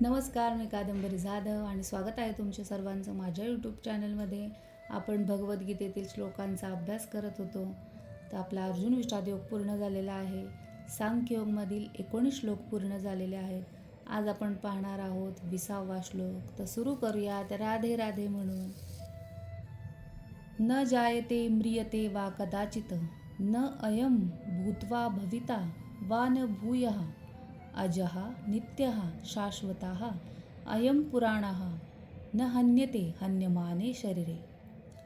नमस्कार, मी कादंबरी जाधव आणि स्वागत आहे तुमच्या सर्वांचं माझ्या यूट्यूब चॅनलमध्ये. आपण भगवद्गीतेतील श्लोकांचा अभ्यास करत होतो. तर आपला अर्जुन विषाद योग पूर्ण झालेला आहे. सांख्ययोगमधील 19 श्लोक पूर्ण झालेले आहेत. आज आपण पाहणार आहोत 20वा श्लोक. तर सुरू करूयात राधे राधे म्हणून. न जायते म्रियते वा कदाचित, न अयम भूत्वा भविता वा न भूयः, अजः नित्यः शाश्वतः अयम पुराणः न हन्यते हन्यमाने शरीरे.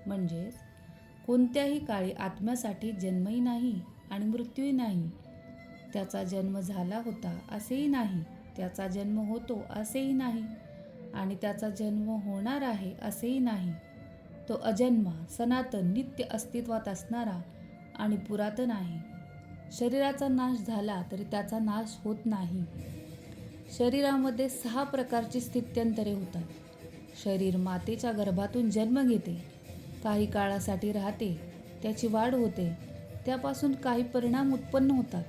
म्हणजेच कोणत्याही काळी आत्म्यासाठी जन्मही नाही आणि मृत्यूही नाही. त्याचा जन्म झाला होता असेही नाही, त्याचा जन्म होतो असेही नाही आणि त्याचा जन्म होणार आहे असेही नाही. तो अजन्मा, सनातन, नित्य अस्तित्वात असणारा आणि पुरातन आहे. शरीराचा नाश झाला तरी त्याचा नाश होत नाही. शरीरामध्ये 6 प्रकारची स्थित्यंतरे होतात. शरीर मातेच्या गर्भातून जन्म घेते, काही काळासाठी राहते, त्याची वाढ होते, त्यापासून काही परिणाम उत्पन्न होतात,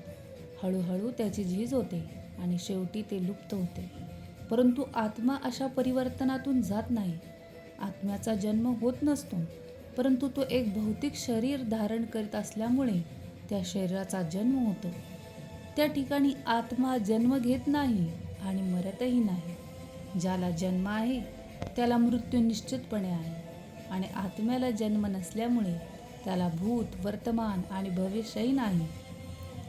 हळूहळू त्याची झीज होते आणि शेवटी ते लुप्त होते. परंतु आत्मा अशा परिवर्तनातून जात नाही. आत्म्याचा जन्म होत नसतो, परंतु तो एक भौतिक शरीर धारण करीत असल्यामुळे त्या शरीराचा जन्म होतो. त्या ठिकाणी आत्मा जन्म घेत नाही आणि मरतही नाही. ज्याला जन्म आहे त्याला मृत्यू निश्चितपणे आहे आणि आत्म्याला जन्म नसल्यामुळे त्याला भूत, वर्तमान आणि भविष्यही नाही.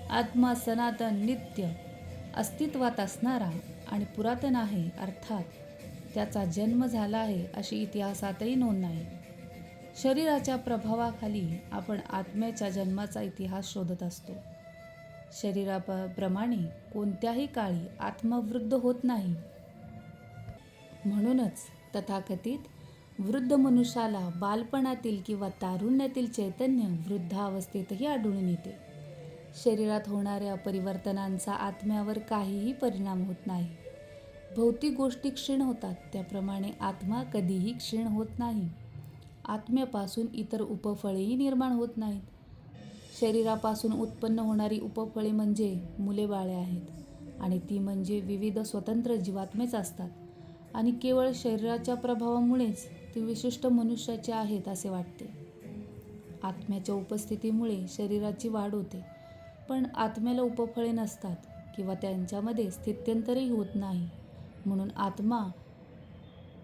आत्मा सनातन, नित्य अस्तित्वात असणारा आणि पुरातन आहे, अर्थात त्याचा जन्म झाला आहे अशी इतिहासातही नोंद नाही. शरीराच्या प्रभावाखाली आपण आत्म्याच्या जन्माचा इतिहास शोधत असतो. शरीराप्रमाणे कोणत्याही काळी आत्मा वृद्ध होत नाही. म्हणूनच तथाकथित वृद्ध मनुष्याला बालपणातील किंवा तारुण्यातील चैतन्य वृद्धावस्थेतही आढळून येते. शरीरात होणाऱ्या परिवर्तनांचा आत्म्यावर काहीही परिणाम होत नाही. भौतिक गोष्टी क्षीण होतात, त्याप्रमाणे आत्मा कधीही क्षीण होत नाही. आत्म्यापासून इतर उपफळेही निर्माण होत नाहीत. शरीरापासून उत्पन्न होणारी उपफळे म्हणजे मुले-बाळे आहेत आणि ती म्हणजे विविध स्वतंत्र जीवात्मेच असतात आणि केवळ शरीराच्या प्रभावामुळेच ती विशिष्ट मनुष्याची आहेत असे वाटते. आत्म्याच्या उपस्थितीमुळे शरीराची वाढ होते, पण आत्म्याला उपफळे नसतात किंवा त्यांच्यामध्ये स्थित्यंतरही होत नाही. म्हणून आत्मा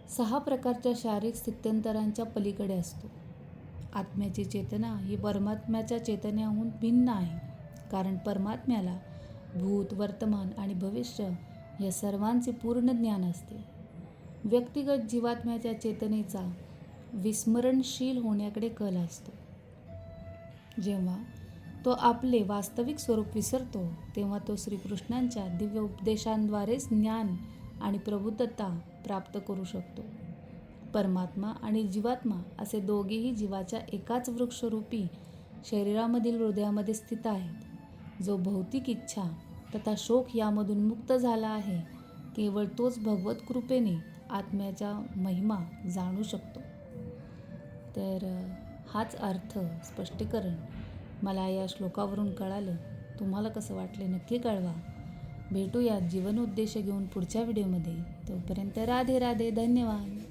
6 प्रकारच्या शारीरिक स्थित्यंतरांच्या पलीकडे असतो. आत्म्याची चेतना ही परमात्म्याच्या चेतनेहून भिन्न आहे, कारण परमात्म्याला भूत, वर्तमान आणि भविष्य या सर्वांचे पूर्ण ज्ञान असते. व्यक्तिगत जीवात्म्याच्या चेतनेचा विस्मरणशील होण्याकडे कल असतो. जेव्हा तो आपले वास्तविक स्वरूप विसरतो तेव्हा तो श्रीकृष्णांच्या दिव्य उपदेशांद्वारेच ज्ञान आणि प्रबुद्धता प्राप्त करू शकतो. परमात्मा आणि जीवात्मा असे दोघेही जीवाच्या एकाच वृक्षरूपी शरीरामधील हृदयामध्ये स्थित आहेत. जो भौतिक इच्छा तथा शोक यामधून मुक्त झाला आहे, केवळ तोच भगवत कृपेने आत्म्याच्या महिमा जाणू शकतो. तर हाच अर्थ स्पष्टीकरण मला या श्लोकावरून कळालं. तुम्हाला कसं वाटले नक्की कळवा. भेटूयात जीवन उद्देश घेऊन पुढच्या व्हिडिओमध्ये. तोपर्यंत राधे राधे. धन्यवाद.